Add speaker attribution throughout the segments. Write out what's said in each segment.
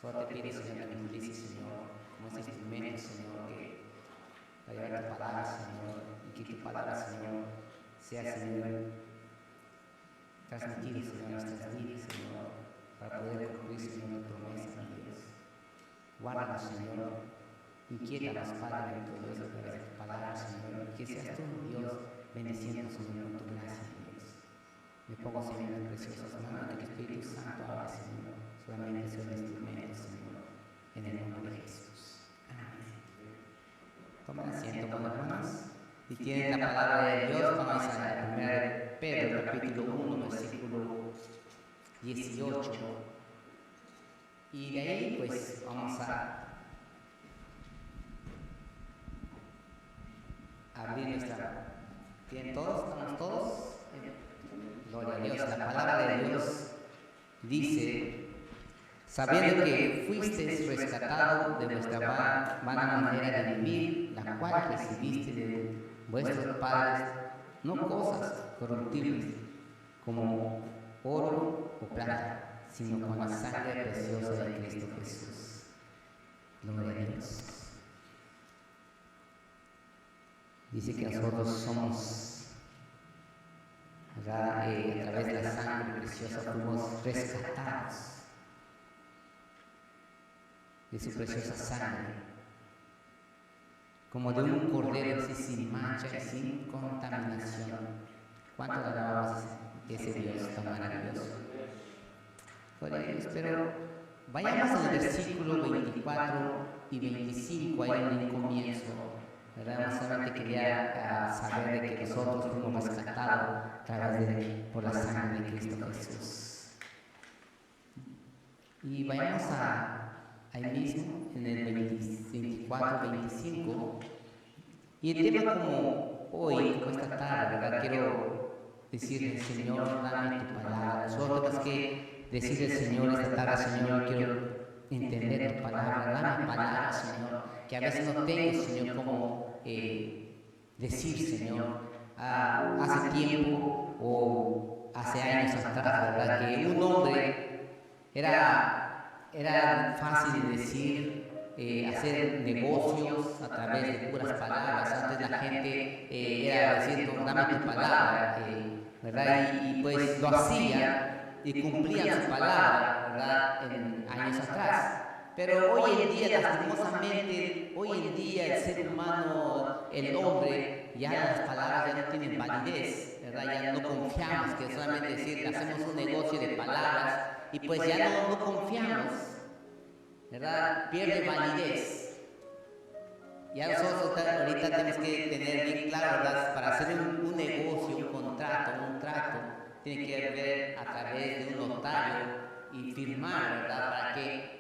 Speaker 1: Solo te pido, Señor, que me utilices, Señor, como ese instrumento, Señor, que para llevar tu palabra, Señor, y que tu palabra, Señor, sea, Señor, transmitida, Señor, a nuestras vidas, Señor, para poder cumplir, Señor, tu promesa, mi Dios. Guárdanos, Señor, inquiétanos, Padre, en todo eso, a través de tu palabra, Señor, que seas tú, mi Dios, bendiciendo, Señor, con tu gracia, mi Dios. Me pongo, Señor, en preciosas manos que el Espíritu Santo habla, Señor. Solamente soy un instrumento, Señor, en el nombre de Jesús. Amén. Tomen asiento, con hermanos. Si tienen la palabra de Dios, vamos a 1 Pedro, capítulo 1, versículo 18. Y de ahí, pues, vamos a abrir nuestra... ¿Tienen todos? ¿Estamos todos? Gloria a Dios. La palabra de Dios dice: sabiendo que fuisteis rescatados de vuestra vana manera de vivir, la cual recibiste de vuestros padres, no cosas corruptibles como oro o plata, sino con la sangre preciosa de Cristo Jesús. Gloria a Dios. Dice que nosotros somos, a través de la sangre preciosa, fuimos rescatados de su preciosa sangre, como de un cordero así, sin mancha y sin contaminación. ¿Cuánto alabamos ese Dios tan maravilloso? Gloria a Dios. Pero vayamos al versículo 24 y 25, ahí en el comienzo, ¿verdad? No solamente quería saber de que nosotros fuimos rescatados a través por la sangre de Cristo Jesús. Y vayamos ahí mismo, en el 24-25. Y el tema, como hoy, como esta tarde, ¿verdad? Quiero decirle: Señor, dame tu palabra. Nosotros tenemos que decirle: Señor, esta tarde, Señor, quiero entender tu palabra. Dame palabra, Señor, que a veces no tengo, Señor, como decir, Señor. Hace tiempo o hace años atrás, ¿verdad?, que un hombre era fácil de decir, hacer negocios a través de puras palabras. Antes la gente era diciendo: dame tu palabra, ¿verdad? Y pues lo hacía y cumplían su palabra, ¿verdad?, en años atrás. Pero hoy en día, lastimosamente, hoy en día el ser humano, el hombre, ya las palabras ya no tienen validez, ¿verdad? Ya no confiamos, que solamente decir, hacemos un negocio de palabras y pues ya no confiamos, ¿verdad? Pierde validez. Ya nosotros ahorita tenemos que tener bien claro, ¿verdad? Para hacer un negocio, un trato, tiene que ver a través de un notario y firmar, ¿verdad? Para que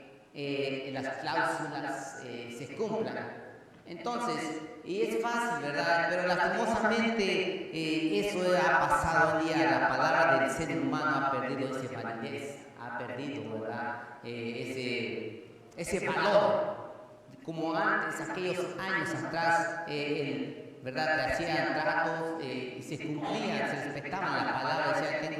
Speaker 1: las cláusulas se cumplan. Entonces, y es fácil, ¿verdad? Pero lastimosamente eso ha pasado hoy día. La palabra del ser humano ha perdido esa validez, ha perdido, ¿verdad? Ese valor. Como antes, aquellos años atrás, ¿verdad?, que hacían tratos y se cumplían, se respetaban la palabra, decían: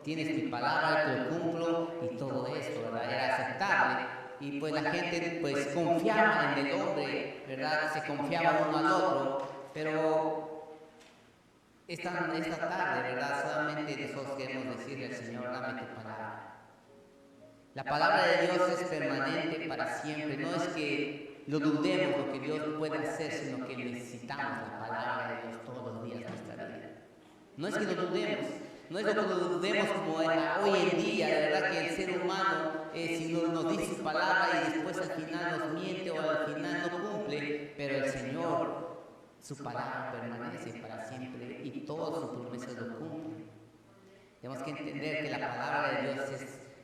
Speaker 1: tienes mi palabra, te lo cumplo, y todo esto, ¿verdad?, era aceptable. Y pues la gente pues confiaba en el hombre, ¿verdad?, se confiaba uno al otro. Pero esta tarde, ¿verdad?, solamente nosotros queremos decirle al Señor: dame tu palabra. La palabra de Dios es permanente para siempre. No es que lo dudemos lo que Dios puede hacer, sino que necesitamos la palabra de Dios todos los días de nuestra vida. No es que lo dudemos, no es lo que lo dudemos como hoy en día, de verdad, que el ser humano, si nos dice su palabra y después al final nos miente o al final no cumple, pero el Señor, su palabra permanece para siempre y todas sus promesas lo cumplen. Tenemos que entender que la palabra de Dios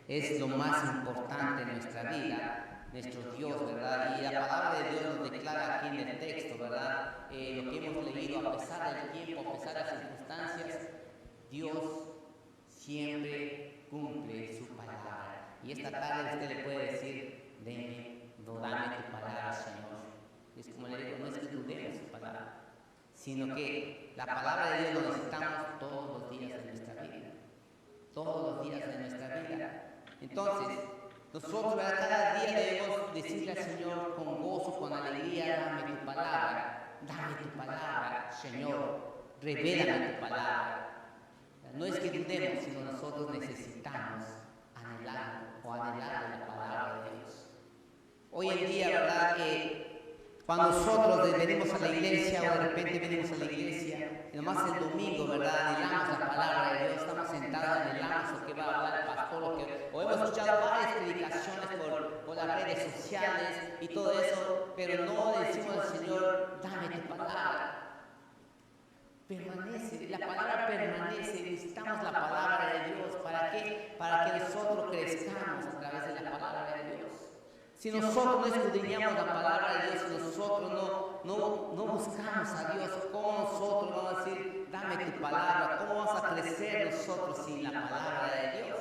Speaker 1: es lo más importante en nuestra vida, nuestro Dios, ¿verdad? Y la palabra de Dios nos declara aquí en el texto, ¿verdad? Lo que hemos leído: a pesar del tiempo, a pesar de las circunstancias, Dios siempre cumple su palabra. Y esta tarde usted le puede decir: dame tu palabra, Señor. Es como le digo, no es que dudemos su palabra, sino que la palabra de Dios lo necesitamos todos los días de nuestra vida. Todos los días de nuestra vida. Entonces, Nosotros, ¿verdad?, cada día debemos decirle al Señor con gozo, con alegría: dame tu palabra, Señor, revélame tu palabra. No es que dudemos, sino nosotros necesitamos anhelar la palabra de Dios. Hoy en día, ¿verdad?, cuando nosotros venimos a la iglesia, o de repente venimos a la iglesia, y nomás el domingo, ¿verdad?, anhelamos la palabra de Dios, estamos sentados, anhelamos lo que va a hablar el pastor, o hemos escuchado varias predicaciones por las redes sociales y todo eso, pero no le decimos al Señor: dame tu palabra. Permanece, la palabra permanece, necesitamos la palabra de Dios. ¿Para qué? Para que nosotros crezcamos a través de la palabra de Dios. Si nosotros no escudriñamos la palabra de Dios, si nosotros no buscamos a Dios, ¿cómo nosotros vamos a decir: dame tu palabra? ¿Cómo vamos a crecer nosotros sin la palabra de Dios?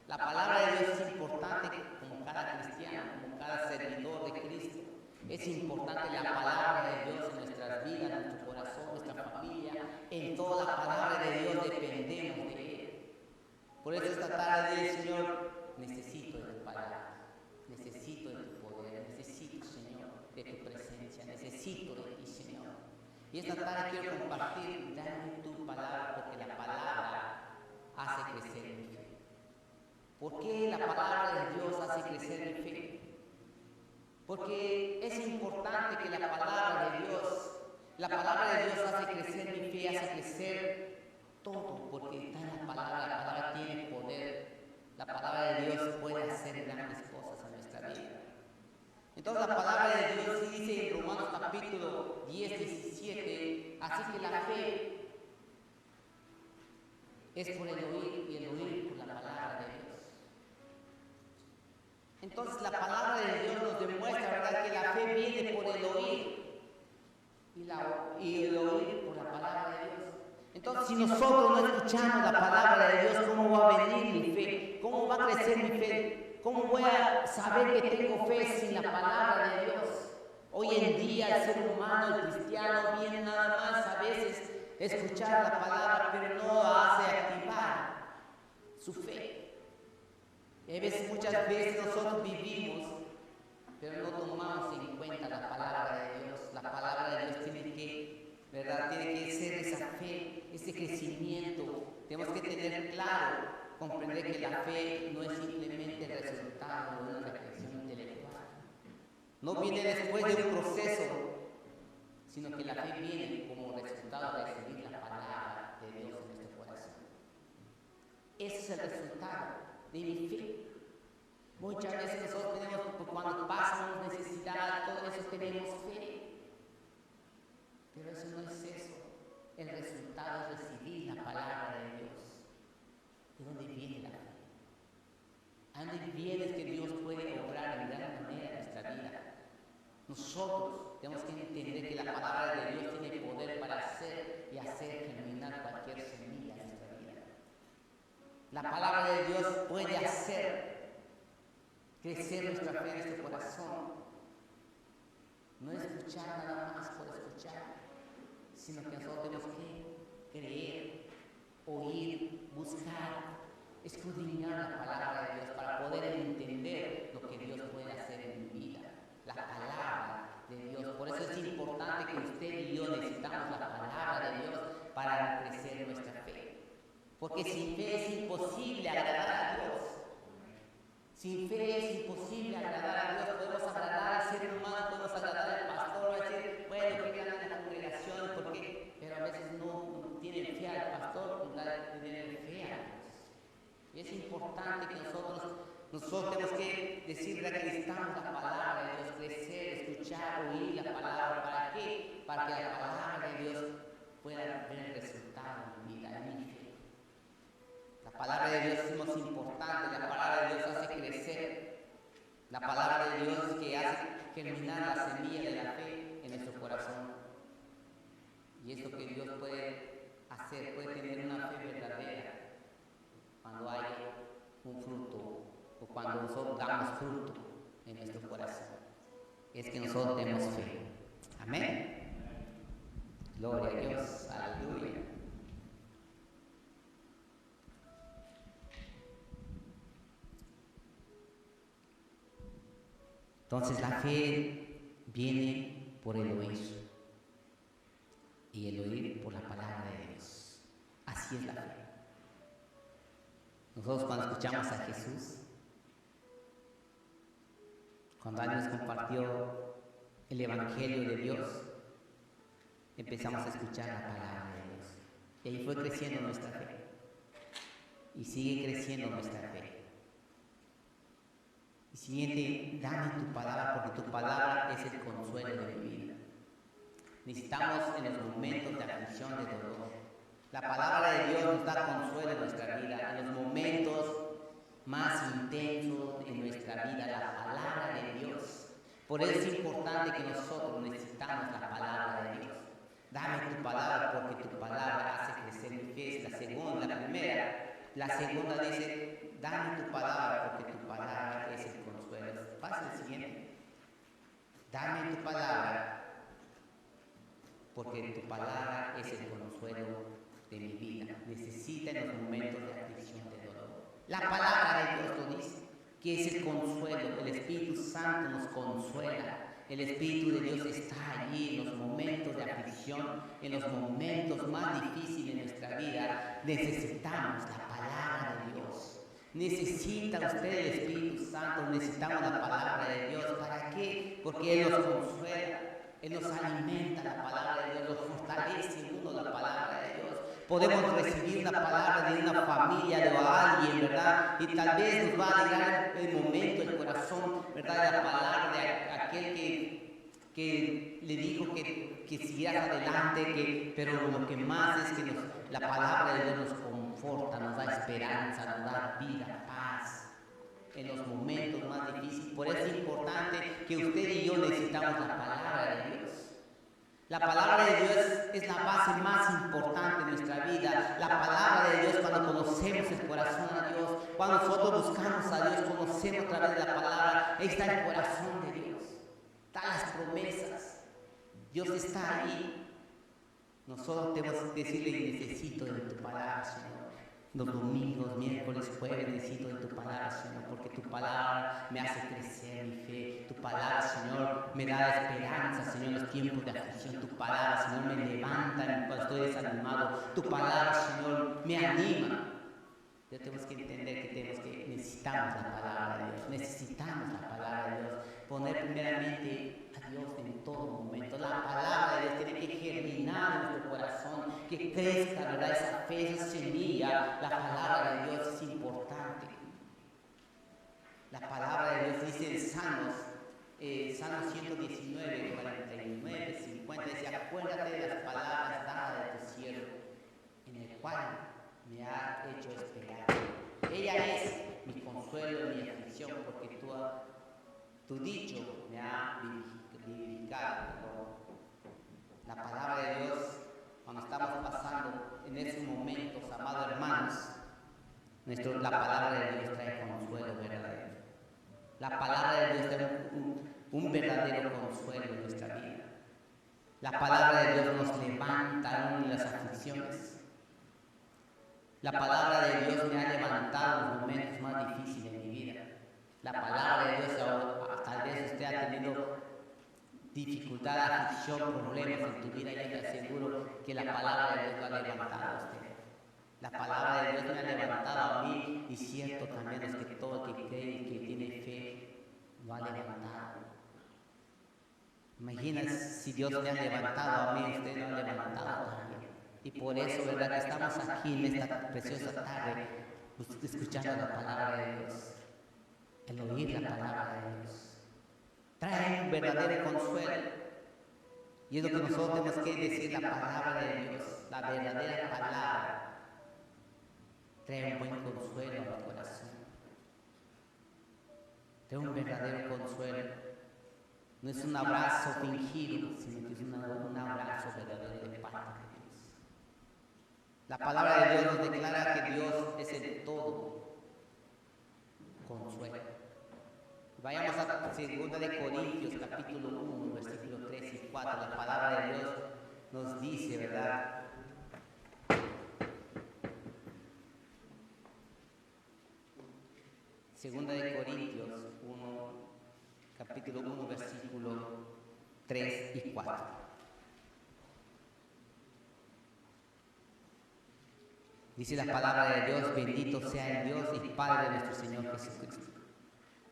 Speaker 1: La palabra de Dios es importante como cada cristiano, como cada servidor de Cristo. Es importante la palabra de Dios en nuestras vidas, en nuestro corazón, nuestra familia. En toda la palabra de Dios dependemos de Él. Por eso esta tarde, Señor, necesito de tu palabra. Necesito de tu poder, necesito, Señor, de tu presencia, necesito de ti, Señor. Y esta tarde quiero compartir: dame tu palabra, porque la palabra hace crecer mi fe. ¿Por qué la palabra de Dios hace crecer mi fe? Porque es importante que la palabra de Dios hace crecer mi fe, hace crecer todo, porque está en la palabra tiene poder. La palabra de Dios puede hacer grandes cosas en nuestra vida. Entonces la palabra de Dios dice en Romanos capítulo 10, 17, así que la fe es por el oír, y el oír por la palabra de Dios. Entonces la palabra de Dios nos demuestra, ¿verdad?, que la fe viene por el oír, y el oír por la palabra de Dios. Entonces, si nosotros no escuchamos la palabra de Dios, ¿cómo va a venir mi fe? ¿Cómo va a crecer mi fe? ¿Cómo voy a saber que tengo fe sin la palabra de Dios? Hoy en día el ser humano, el cristiano, viene nada más a veces a escuchar la palabra, pero no hace activar su fe. Y muchas veces nosotros vivimos, pero no tomamos en cuenta la palabra de Dios. La palabra de Dios tiene que ser esa fe, ese crecimiento. Tenemos que tener claro, comprender que la fe no es simplemente el resultado de una reflexión intelectual. No viene después de un proceso, sino que la fe viene como resultado de recibir la palabra de Dios en nuestro corazón. Ese es el resultado de mi fe. Muchas veces nosotros tenemos, cuando pasamos necesidad, todo eso tenemos fe. Pero eso no es eso. El resultado es recibir la palabra de Dios. ¿De dónde viene la fe? ¿A dónde viene que Dios puede obrar de gran manera en nuestra vida? Nosotros tenemos que entender que la palabra de Dios tiene poder para hacer y hacer germinar cualquier semilla en nuestra vida. La palabra de Dios puede hacer crecer nuestra fe en nuestro corazón. No escuchar nada más por escuchar, sino que nosotros tenemos que creer, oír, buscar, escudriñar la palabra de Dios para poder entender lo que Dios puede hacer en mi vida. La palabra de Dios. Por eso es importante que usted y yo necesitamos la palabra de Dios para crecer nuestra fe. Porque sin fe es imposible agradar a Dios. Sin fe es imposible agradar a Dios. Podemos agradar al ser humano, podemos agradar al pastor, decir, bueno, que ganan la congregación, pero a veces no tienen fe al pastor, con tal de tener fe a Dios. Y es importante que nosotros tenemos que decir que necesitamos la palabra de Dios, crecer, escuchar, oír la palabra. ¿Para qué? Para que la palabra de Dios pueda ver el resultado en mi vida, en mi fe. La palabra de Dios es más importante, la palabra de Dios hace crecer. La palabra de Dios es que hace germinar la semilla de la fe en nuestro corazón. Y es lo que Dios puede hacer, puede tener una fe verdadera cuando hay un fruto o cuando nosotros damos fruto en nuestro corazón. Es que nosotros tenemos fe. Amén. Gloria a Dios. Aleluya. Entonces la fe viene por el oír y el oír por la palabra de Dios. Así es la fe. Nosotros cuando escuchamos a Jesús, cuando alguien nos compartió el Evangelio de Dios, empezamos a escuchar la palabra de Dios. Y ahí fue creciendo nuestra fe. Y sigue creciendo nuestra fe. Y siguiente, dame tu palabra, porque tu palabra es el consuelo de mi vida. Necesitamos en los momentos de aflicción, de dolor. La palabra de Dios nos da consuelo en nuestra vida, en los momentos más intensos de nuestra vida, la palabra de Dios. Por eso es importante que nosotros necesitamos la palabra de Dios. Dame tu palabra, porque tu palabra hace crecer mi fe. Es la segunda, la primera. La segunda dice, dame tu palabra, porque tu palabra es el consuelo. Pasa el siguiente. Dame tu palabra, porque tu palabra es el consuelo de mi vida. Necesita en los momentos de aflicción, de dolor. La palabra de Dios lo dice, que es el consuelo. El Espíritu Santo nos consuela. El Espíritu de Dios está allí en los momentos de aflicción, en los momentos más difíciles de nuestra vida. Necesitamos la palabra de Dios. Necesita usted el Espíritu Santo, necesitamos la palabra de Dios. ¿Para qué? Porque Él nos consuela, Él nos alimenta, la palabra de Dios, nos fortalece en uno la palabra de Dios. Podemos recibir una palabra de una familia, de alguien, ¿verdad? Y tal vez nos va a llegar el momento, el corazón, ¿verdad? La palabra de aquel que le dijo que siguieras adelante, pero lo que más es que la palabra de Dios nos conforta, nos da esperanza, nos da vida, paz en los momentos más difíciles. Por eso es importante que usted y yo necesitamos la palabra de Dios. La palabra de Dios es la base más importante de nuestra vida. La palabra de Dios, cuando conocemos el corazón a Dios, cuando nosotros buscamos a Dios, conocemos a través de la palabra, ahí está el corazón de Dios. Están las promesas. Dios está ahí. Nosotros tenemos que decirle, necesito de tu palabra, Señor. Los domingos, miércoles, jueves, necesito de tu palabra, Señor, porque tu palabra me hace crecer mi fe. Tu palabra, Señor, me da esperanza, Señor, en los tiempos de aflicción. Tu palabra, Señor, me levanta cuando estoy desanimado. Tu palabra, Señor, me anima. Ya tenemos que entender que necesitamos la palabra de Dios. Necesitamos la palabra de Dios. Poner primeramente a Dios en todo momento. La palabra de Dios tiene que germinar en nuestro corazón, que crezca, ¿verdad? Esa fe, esa semilla. La palabra de Dios es importante. La palabra de Dios dice en Salmos 119, 49, 50, dice, acuérdate de las palabras dadas de tu siervo, en el cual me ha hecho esperar. Ella es mi consuelo en mi aflicción, porque tu dicho me ha vivificado. La palabra de Dios, cuando estamos pasando en esos momentos, amados hermanos, la palabra de Dios trae consuelo verdadero. La palabra de Dios trae un verdadero consuelo en nuestra vida. La palabra de Dios nos levanta en las aflicciones. La palabra de Dios me ha levantado en los momentos más difíciles de mi vida. La palabra de Dios, tal vez usted ha tenido dificultad, aflicción, problemas en tu vida, yo te aseguro que la palabra de Dios lo ha levantado a usted. La palabra de Dios me ha levantado a mí, y cierto también es que todo el que cree y que tiene fe lo ha levantado. Imagina si Dios me ha levantado a mí, usted lo ha levantado también. Y por eso, ¿verdad?, que estamos aquí en esta preciosa tarde, escuchando la palabra de Dios. El oír la palabra de Dios trae un verdadero consuelo. Y es lo que nosotros tenemos que decir, la palabra de Dios, la verdadera palabra, trae un buen consuelo a mi corazón. Trae un verdadero consuelo. No es un abrazo fingido, sino que es un abrazo verdadero de parte de Dios. La palabra de Dios nos declara que Dios es el todo consuelo. Vayamos a 2 de Corintios, capítulo 1, versículos 3 y 4. La palabra de Dios nos dice, ¿verdad? Segunda de Corintios 1, capítulo 1, versículo 3 y 4. Dice la palabra de Dios: bendito sea el Dios y Padre de nuestro Señor Jesucristo,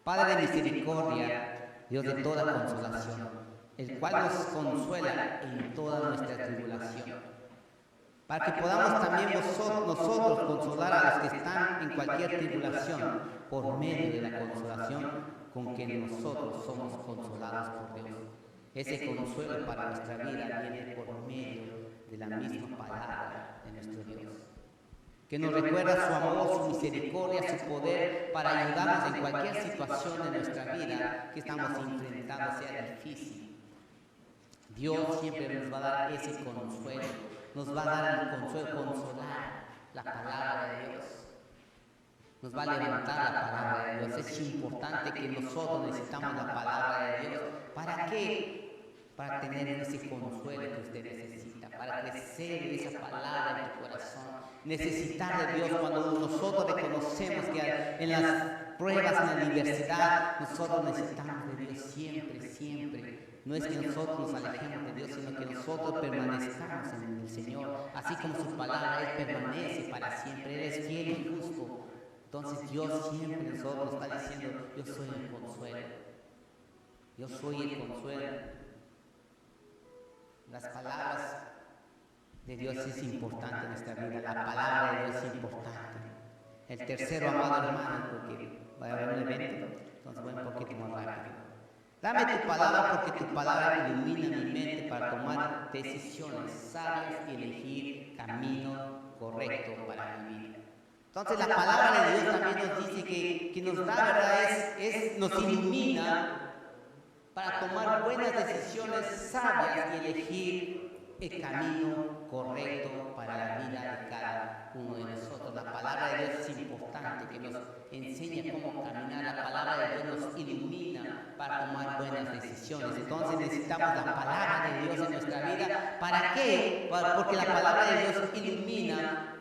Speaker 1: Padre de misericordia, Dios de toda consolación, el cual nos consuela en toda nuestra tribulación, para que podamos también nosotros consolar a los que están en cualquier tribulación, por medio de la consolación con que nosotros somos consolados por Dios. Ese consuelo para nuestra vida viene por medio de la misma palabra de nuestro Dios, que nos recuerda su amor, su misericordia, su poder para ayudarnos en cualquier situación de nuestra vida que estamos enfrentando, sea difícil. Dios siempre nos va a dar ese consuelo, nos va a dar el consuelo, consolar la palabra de Dios, nos va a levantar la palabra de Dios. Es importante que nosotros necesitamos la palabra de Dios. ¿Para qué? Para tener ese consuelo que usted necesita, para crecer en esa palabra en tu corazón. Necesitar de Dios cuando nosotros reconocemos que en las pruebas, en la adversidad, nosotros necesitamos de Dios siempre, siempre. No es que nosotros nos alejemos de Dios, sino que nosotros permanezcamos en el Señor. Así como su palabra, Él permanece para siempre. Él es fiel y justo. Entonces Dios siempre nosotros está diciendo: yo soy el consuelo. Yo soy el consuelo. Las palabras de Dios es importante en nuestra vida. La palabra de Dios es importante. El tercero, amado hermano, porque va a haber un evento, entonces voy un poquito más rápido. Dame tu palabra, porque tu palabra ilumina mi mente para tomar decisiones sabias y elegir camino correcto para mi vida. Entonces la palabra de Dios también nos dice que nos da, ¿verdad? Nos ilumina para tomar buenas decisiones sabias y elegir el camino correcto para la vida de cada uno de nosotros. La palabra de Dios es importante, que nos enseña cómo caminar. La palabra de Dios nos ilumina para tomar buenas decisiones. Entonces necesitamos la palabra de Dios en nuestra vida. ¿Para qué? Porque la palabra de Dios ilumina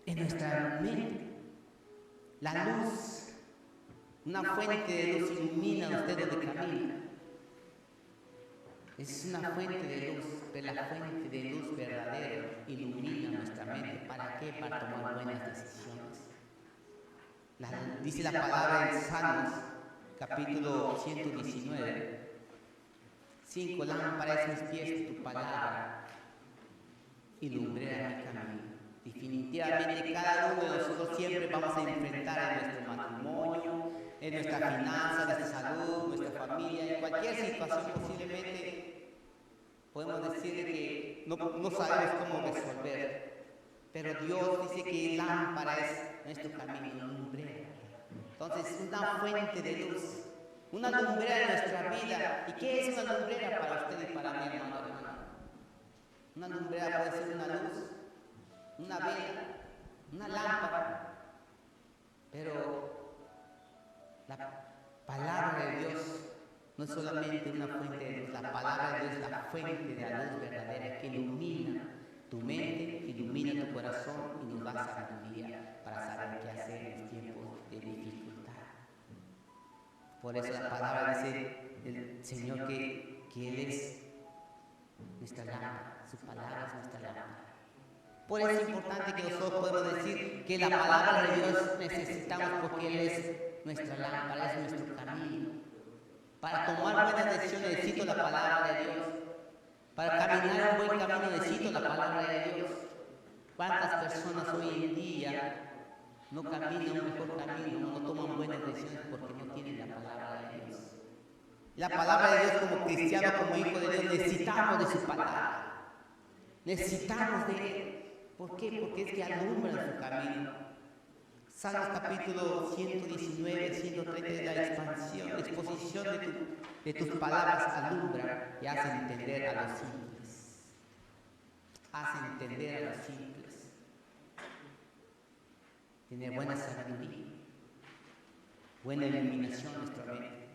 Speaker 1: en nuestra mente. La luz, una fuente de luz ilumina a usted donde camina. Es una fuente de luz, pero la fuente de luz verdadera ilumina nuestra mente. ¿Para qué? Para tomar buenas decisiones. Dice la palabra en Salmos, capítulo 119, 5: lámpara es mis pies tu palabra y lumbrera mi camino. Definitivamente cada uno de nosotros siempre vamos a enfrentar en nuestro matrimonio, en nuestra finanza, en nuestra salud, en nuestra familia, en cualquier situación posiblemente podemos decir que no sabemos cómo resolver, pero Dios dice que lámpara es nuestro camino, lumbrera. Entonces, una fuente de luz, una lumbrera en nuestra vida. ¿Y qué es una lumbrera para usted y para mí, hermano? Una lumbrera puede ser una luz, una vela, una lámpara, pero la palabra de Dios no es solamente una fuente de luz. La palabra de Dios es la fuente de la luz verdadera que ilumina tu mente, ilumina tu corazón y nos da sabiduría para saber qué hacer en tiempos de dificultad. Por eso la palabra dice el Señor que Él es nuestra lámpara, su palabra es nuestra lámpara. Por eso es importante que nosotros podemos decir que la palabra de Dios necesitamos, porque Él es nuestra lámpara, es nuestro camino. Para tomar buenas decisiones necesito la palabra de Dios. Para caminar un buen camino necesito la palabra de Dios. ¿Cuántas personas hoy en día no caminan un mejor camino, no toman buenas decisiones porque no tienen la palabra de Dios? La palabra de Dios, como cristiano, como hijo de Dios, necesitamos de su palabra. Necesitamos de Él. ¿Por qué? Porque es que alumbra su camino. Salmos capítulo 119, 130 es la exposición de tus palabras alumbra y hacen entender a los simples. Hacen entender a los simples. Tener buena sabiduría, buena iluminación en nuestra mente.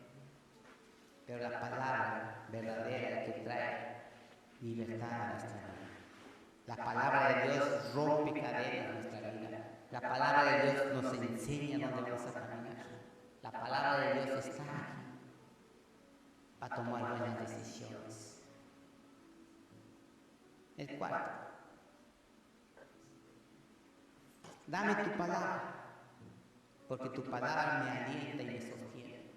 Speaker 1: Pero la palabra verdadera que trae libertad a nuestra vida. La palabra de Dios rompe cadenas en nuestra vida. La palabra de Dios nos enseña dónde vamos a caminar. La palabra de Dios está aquí. a tomar buenas decisiones. El cuarto, dame tu palabra, porque tu palabra me alienta y me sostiene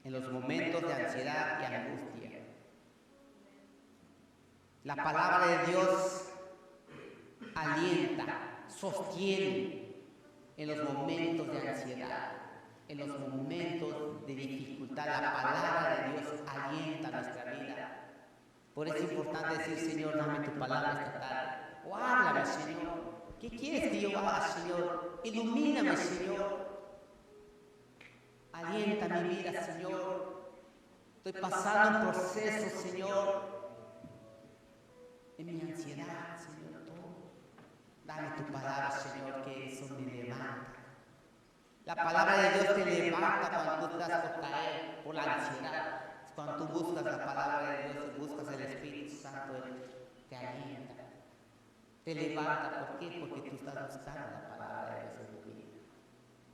Speaker 1: en los momentos de ansiedad y angustia. La palabra de Dios alienta, sostiene en los momentos de ansiedad, en los momentos de dificultad. La palabra de Dios alienta nuestra vida. Por eso es importante decir: Señor, dame tu palabra esta tarde. O háblame, Señor. ¿Qué quieres que yo haga, Señor? Ilumíname, Señor. Alienta mi vida, Señor. Estoy pasando un proceso, Señor, en mi ansiedad, Señor, todo. Dame tu palabra, Señor, que eso me levanta. La palabra de Dios te levanta cuando tú estás por caer, por la ansiedad. Cuando tú buscas la palabra de Dios, buscas el Espíritu Santo, te alienta, te levanta. ¿Por qué? Porque tú estás buscando la palabra de Dios en tu vida.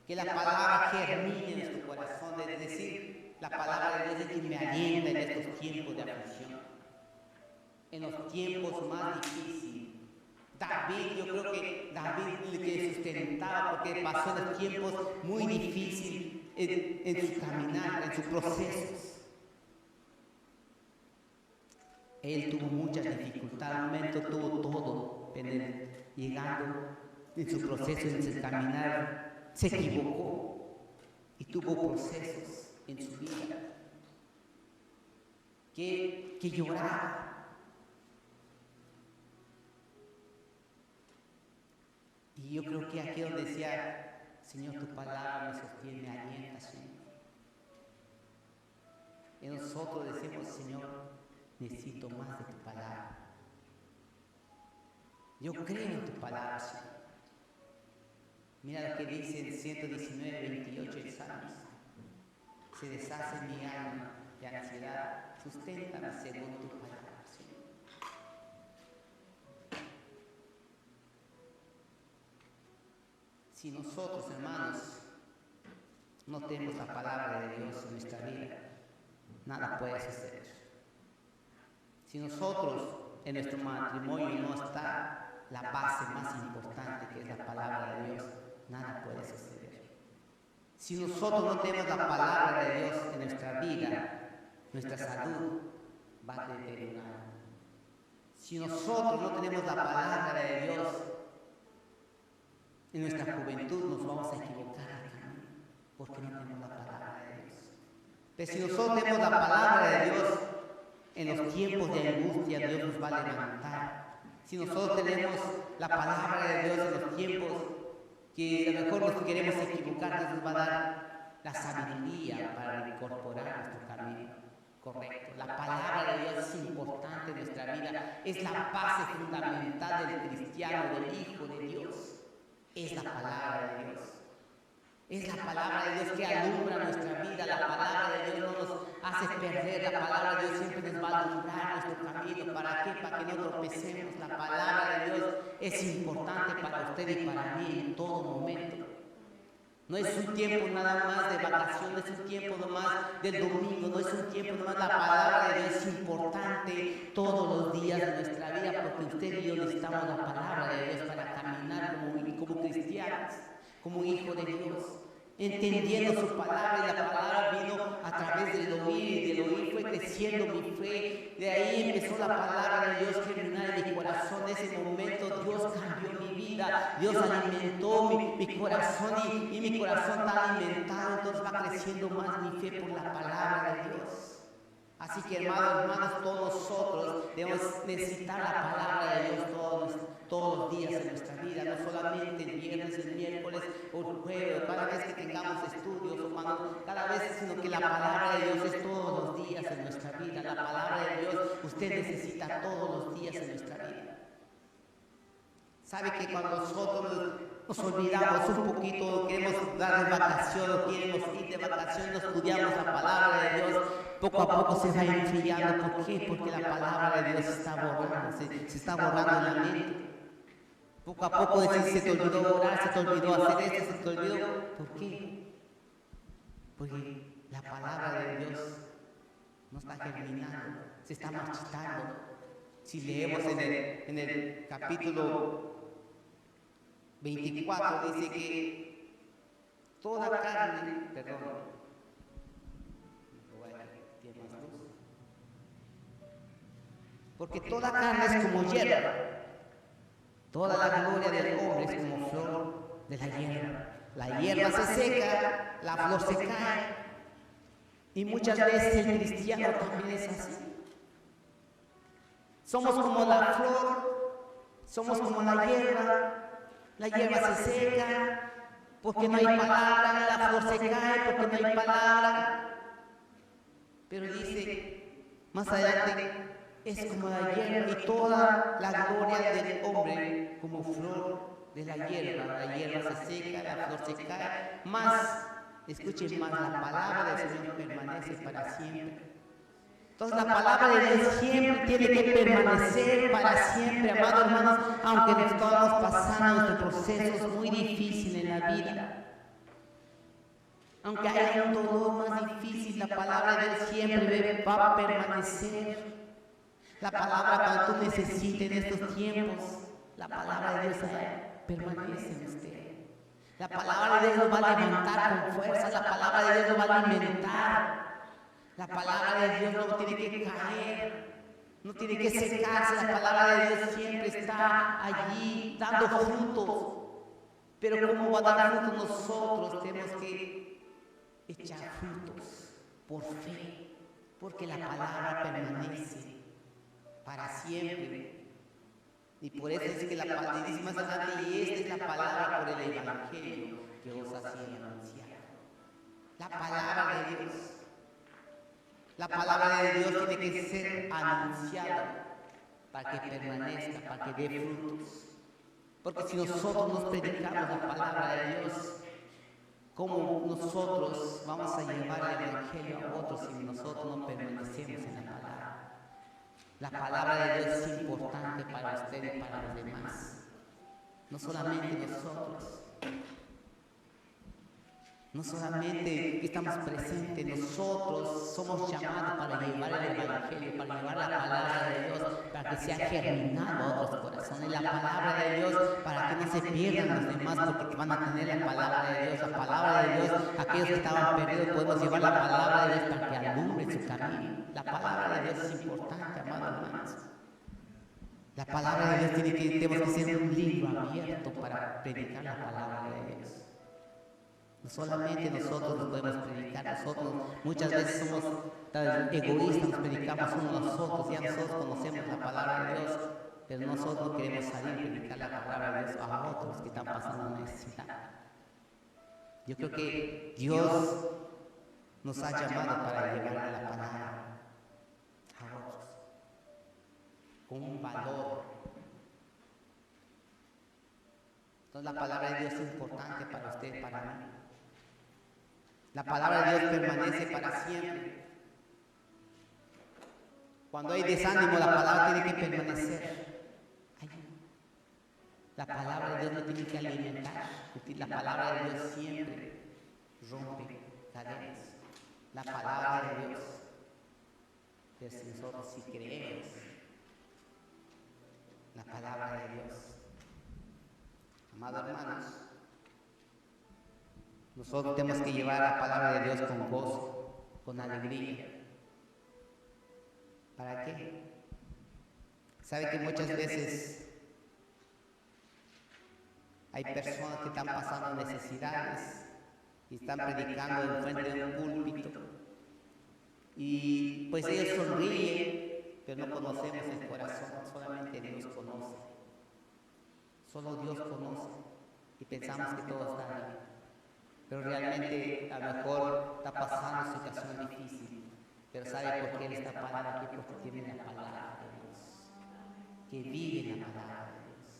Speaker 1: Que la palabra germine en tu corazón, es decir, la palabra de Dios es que me alienta en estos tiempos de aflicción, en los tiempos más difíciles. David, yo creo que David le que sustentaba, porque pasó en los tiempos muy difíciles en su caminar, en sus procesos. Él tuvo muchas dificultades, al momento tuvo todo, llegando en su proceso, en su caminar, se equivocó y tuvo procesos en su vida que lloraba. Y yo creo que aquí donde decía: Señor, tu palabra me sostiene, me alienta, Señor. Y nosotros decimos: Señor, necesito más de tu palabra. Yo creo en tu palabra, Señor. Mira lo que dice en 119, 28 el Salmo. Se deshace mi alma de ansiedad, susténtame según tu palabra, Señor. Si nosotros, hermanos, no tenemos la palabra de Dios en nuestra vida, nada puede suceder. Si nosotros en nuestro matrimonio no está la base más importante, que es la palabra de Dios, nada puede suceder. Si nosotros no tenemos la palabra de Dios en nuestra vida, nuestra salud va a deteriorar. Si nosotros no tenemos la palabra de Dios en nuestra juventud, nos vamos a equivocar al camino, porque no tenemos la palabra de Dios. Pero si nosotros tenemos la palabra de Dios, en los tiempos de angustia Dios nos va a levantar. Si nosotros tenemos la palabra de Dios en los tiempos que a lo mejor nos queremos equivocar, Dios nos va a dar la sabiduría para incorporar nuestro camino correcto. La palabra de Dios es importante en nuestra vida, es la base fundamental del cristiano, del Hijo de Dios. Es la palabra de Dios. Es la palabra de Dios que alumbra nuestra vida. La palabra de Dios no nos hace perder. La palabra de Dios siempre nos va a alumbrar nuestro camino. ¿Para qué? Para que no tropecemos. La palabra de Dios es importante para usted y para mí en todo momento. No es un tiempo nada más de vacaciones, no es un tiempo nomás del domingo, no es un tiempo nomás. La palabra de Dios es importante todos los días de nuestra vida, porque usted y yo necesitamos la palabra de Dios para caminar como cristianos, como hijos de Dios, entendiendo su palabra. Y la palabra vino a través del oír, y del oír fue creciendo mi fe. De ahí empezó la palabra de Dios germinar en mi corazón. En ese momento Dios cambió mi vida, Dios alimentó mi corazón, y mi corazón está alimentado, entonces va creciendo más mi fe por la palabra de Dios. Así que hermanos, todos nosotros debemos necesitar la palabra de Dios todos los días de nuestra vida, no solamente el viernes, el miércoles o el jueves, cada vez que tengamos estudios, o cada vez, sino que la palabra de Dios es todos los días en nuestra vida. La palabra de Dios usted necesita todos los días en nuestra vida. Sabe que cuando nosotros nos olvidamos un poquito, queremos dar de vacaciones, queremos ir de vacaciones, no estudiamos la palabra de Dios, poco a poco se va enfriando. ¿Por qué? Porque la palabra de Dios se está borrando, se está borrando en la mente. Poco a poco se te olvidó orar, se te olvidó hacer esto, se te olvidó. ¿Por qué? Porque la palabra de Dios no está germinando, se está marchitando. Si leemos en el capítulo 24, dice que toda carne, perdón, tiene más luz, porque toda carne es como hierba, toda la gloria del hombre es como flor de la hierba. La hierba se seca, la flor se cae, y muchas veces el cristiano también es así. Somos como la flor, somos como la hierba se seca porque no hay palabra, la flor se cae porque no hay palabra. Pero dice más adelante, es como la hierba y toda la gloria del hombre como flor de la hierba se seca, la flor se cae, más, escuchen más, la palabra del Señor permanece para siempre. Entonces la palabra de Dios siempre tiene que permanecer para siempre, amados hermanos, aunque nos estamos pasando nuestros procesos muy difíciles en la vida. Aunque haya un dolor más difícil, la palabra de Dios siempre va a permanecer. La palabra cuando tú necesites en estos tiempos, la palabra de Dios permanece en usted. La palabra de Dios lo va a levantar con fuerza, la palabra de Dios lo va a alimentar. La palabra de Dios no tiene que caer, no tiene que secarse, la palabra de Dios siempre está allí dando frutos. Pero ¿cómo va a dar frutos? Nosotros tenemos que echar frutos por fe, porque la palabra permanece para siempre. Y por eso es que la palabra dice más adelante, y esta es la palabra por el evangelio que os hacía anunciar. La palabra de Dios. La palabra de Dios tiene que ser anunciada para que permanezca, para que dé frutos. Porque si nosotros nos predicamos la palabra de Dios, ¿cómo nosotros vamos a llevar el evangelio a otros si nosotros no permanecemos en la palabra? La palabra de Dios es importante para usted y para los demás. No solamente nosotros. No solamente estamos presentes, nosotros somos llamados para llevar el evangelio, para llevar la palabra de Dios, para que sea germinado a otros corazones. La palabra de Dios para que no se pierdan los demás, porque van a tener la palabra de Dios. La palabra de Dios, aquellos que estaban perdidos, podemos llevar la palabra de Dios para que alumbre su camino. La palabra de Dios es importante, amados hermanos. La palabra de Dios tenemos que ser un libro abierto para predicar la palabra de Dios. No solamente nosotros nos podemos predicar, nosotros muchas veces somos tan egoístas, nos predicamos unos a nosotros, ya nosotros conocemos la palabra de Dios, pero nosotros no queremos salir a predicar la palabra de Dios a otros que están pasando necesidad. Yo creo que Dios nos ha llamado para llevar la palabra a otros, con un valor. Entonces la palabra de Dios es importante para usted, para mí. La palabra de Dios permanece para siempre. Cuando hay desánimo, la palabra tiene que permanecer. La palabra de Dios no tiene que alimentar. La palabra de Dios siempre rompe cadenas. La palabra de Dios. Pero si nosotros sí creemos la palabra de Dios, amados hermanos, nosotros tenemos que llevar la palabra de Dios con gozo, con alegría. ¿Para qué? ¿Sabe que muchas veces hay personas que están pasando necesidades y están predicando en frente de un púlpito? Y pues ellos sonríen, pero no conocemos el corazón, solamente Dios conoce. Solo Dios conoce y pensamos que todo está bien. Pero realmente a lo mejor está pasando situación difícil. Pero ¿sabe por qué él está parado aquí? Porque tiene la palabra de Dios, que vive en la palabra de Dios.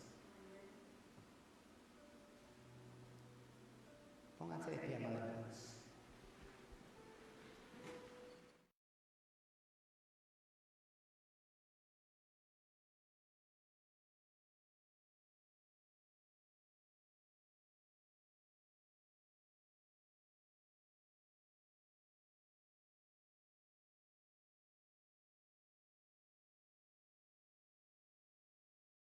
Speaker 1: Pónganse de pie, amados.